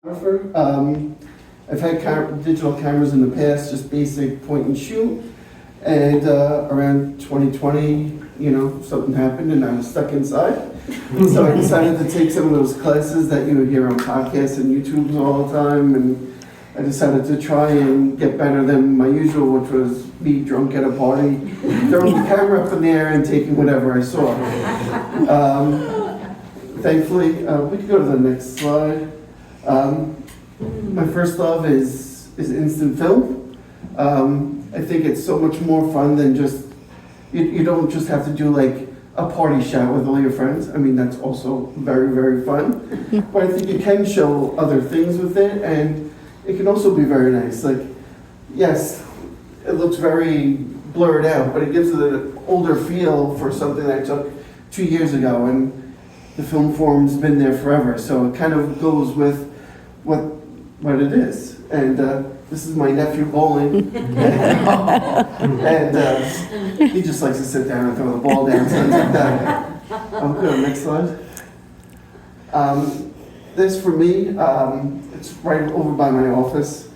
I've had digital cameras in the past, just basic point and shoot. And around 2020, something happened and I was stuck inside. So I decided to take some of those classes that you hear on podcasts and YouTubes all the time. And I decided to try and get better than my usual, which was be drunk at a party, throwing the camera up in the air and taking whatever I saw. Thankfully, we can go to the next slide. My first love is instant film. I think it's so much more fun than just, you don't just have to do like a party shot with all your friends. I mean, that's also very, very fun. But I think you can show other things with it, and it can also be very nice. Like, yes, it looks very blurred out, but it gives it an older feel for something that I took 2 years ago, and the film form's been there forever. So it kind of goes with what it is. And this is my nephew bowling. And he just likes to sit down and throw the ball down, things like that. Good, next slide. This for me, it's right over by my office.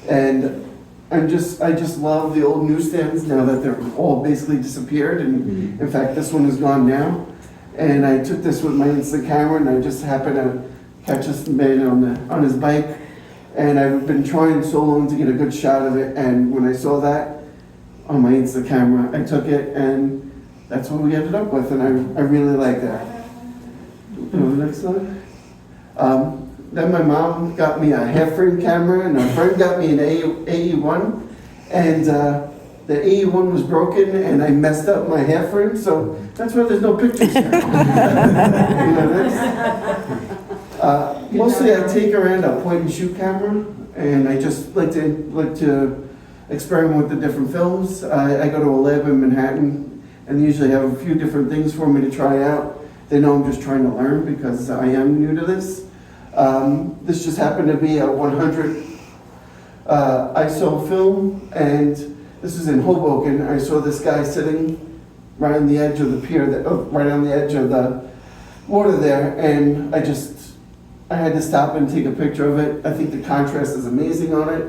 And I just love the old newsstands now that they're all basically disappeared. And in fact, this one is gone now. And I took this with my instant camera, and I just happened to catch this man on his bike. And I've been trying so long to get a good shot of it, and when I saw that on my Insta camera, I took it, and that's what we ended up with, and I really like that. The next slide. Then my mom got me a half-frame camera, and a friend got me an AE1, and the AE1 was broken, and I messed up my half-frame, so that's why there's no pictures here. Mostly I take around a point and shoot camera, and I just like to experiment with the different films. I go to a lab in Manhattan, and they usually have a few different things for me to try out. They know I'm just trying to learn because I am new to this. This just happened to be a 100 ISO film, and this is in Hoboken. I saw this guy sitting right on the edge of the pier, right on the edge of the water there, and I had to stop and take a picture of it. I think the contrast is amazing on it.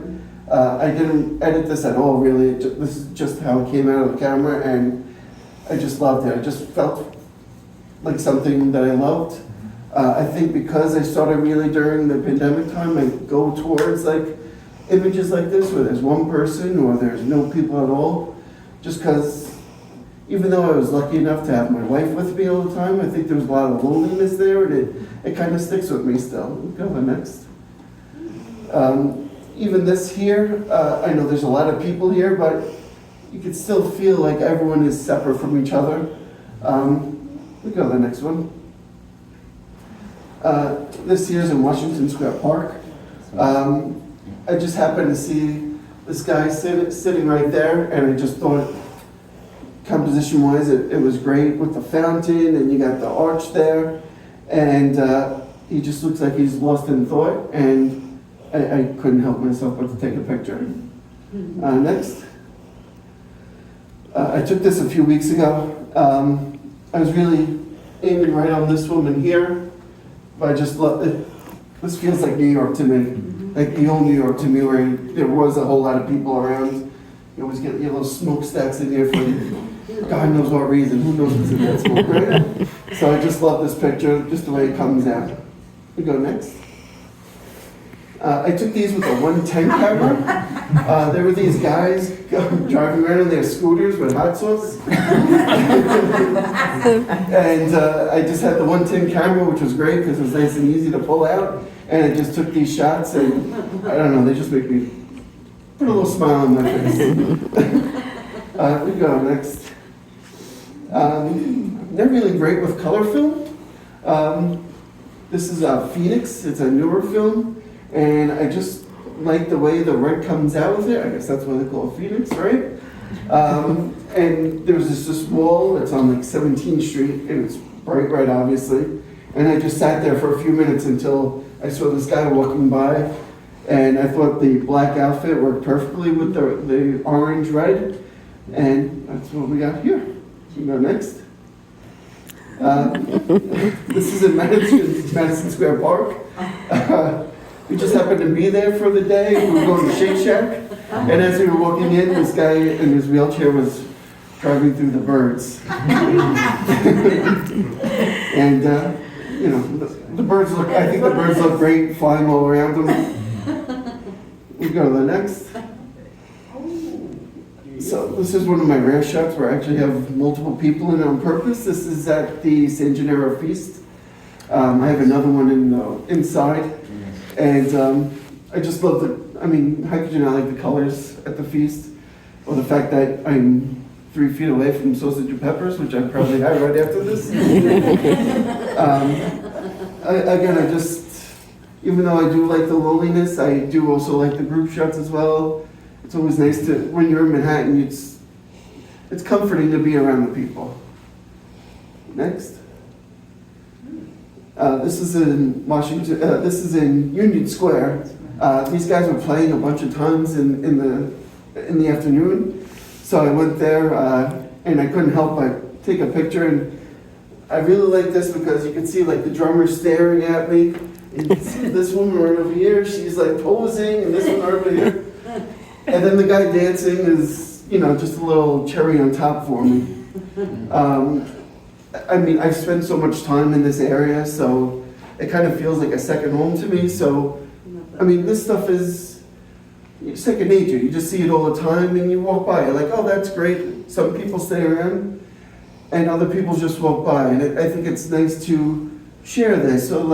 I didn't edit this at all, really. This is just how it came out of the camera, and I just loved it. I just felt like something that I loved. I think because I started really during the pandemic time, I go towards like images like this where there's one person or there's no people at all, just because even though I was lucky enough to have my wife with me all the time, I think there was a lot of loneliness there, and it kind of sticks with me still. Go to the next. Even this here, I know there's a lot of people here, but you can still feel like everyone is separate from each other. We go to the next one. This here's in Washington Square Park. I just happened to see this guy sitting right there, and I just thought, composition-wise, it was great with the fountain, and you got the arch there, and he just looks like he's lost in thought, and I couldn't help myself but to take a picture. Next. I took this a few weeks ago. I was really aiming right on this woman here, but I just love it. This feels like New York to me, like the old New York to me, where there was a whole lot of people around. You always get your little smokestacks in here for God knows what reason. Who knows what's in that smoke, right? So I just love this picture, just the way it comes out. We go next. I took these with a 110 camera. There were these guys driving around on their scooters with hot sauce. And I just had the 110 camera, which was great because it was nice and easy to pull out. And I just took these shots, and I don't know, they just make me put a little smile on my face. We go next. They're really great with color film. This is Phoenix. It's a newer film, and I just like the way the red comes out with it. I guess that's why they call it Phoenix, right? And there's this wall that's on like 17th Street, and it's bright red, obviously. And I just sat there for a few minutes until I saw this guy walking by, and I thought the black outfit worked perfectly with the orange red, and that's what we got here. We go next. This is in Madison Square Park. We just happened to be there for the day. We were going to Shake Shack. And as we were walking in, this guy in his wheelchair was driving through the birds. And, you know, the birds look, I think the birds look great flying all around them. We go to the next. So this is one of my rare shots where I actually have multiple people in on purpose. This is at the San Gennaro feast. I have another one inside. And I just love how could you not like the colors at the feast? Or the fact that I'm 3 feet away from sausage and peppers, which I probably had right after this. Even though I do like the loneliness, I do also like the group shots as well. It's always nice to, when you're in Manhattan, it's comforting to be around the people. Next. This is in Washington, this is in Union Square. These guys were playing a bunch of times in the afternoon. So I went there and I couldn't help but take a picture. And I really like this because you can see like the drummer staring at me. And you can see this woman right over here, she's like posing, and this one right over here. And then the guy dancing is, just a little cherry on top for me. I've spent so much time in this area, so it kind of feels like a second home to me. So, this stuff is second nature. You just see it all the time, and you walk by. You're like, oh, that's great. Some people stay around, and other people just walk by. And I think it's nice to share this. So,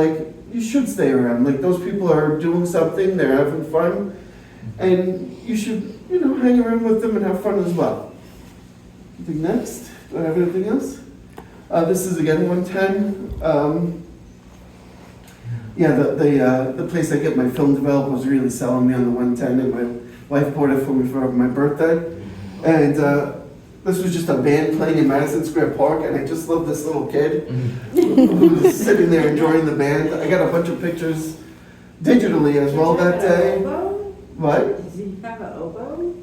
you should stay around. Those people are doing something. They're having fun. And you should, hang around with them and have fun as well. Anything next? Do I have anything else? This is again 110. The place I get my film developed was really selling me on the 110, and my wife bought it for me for my birthday. And this was just a band playing in Madison Square Park, and I just love this little kid who was sitting there enjoying the band. I got a bunch of pictures digitally as well that day. What? Does he have an oboe?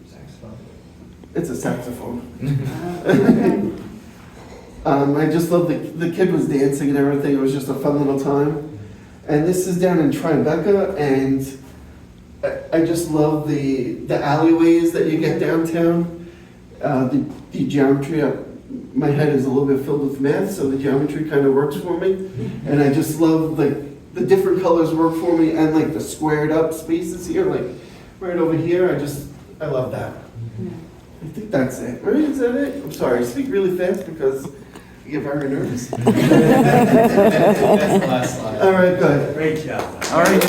Saxophone. It's a saxophone. Okay. I just love the kid was dancing and everything. It was just a fun little time. And this is down in Tribeca, and I just love the alleyways that you get downtown. The geometry, my head is a little bit filled with math, so the geometry kind of works for me. And I just love the different colors work for me, and the squared up spaces here, right over here. I love that. I think that's it. Right? Is that it? I'm sorry, I speak really fast because I get very nervous. That's the last slide. All right, good. Great job. All right.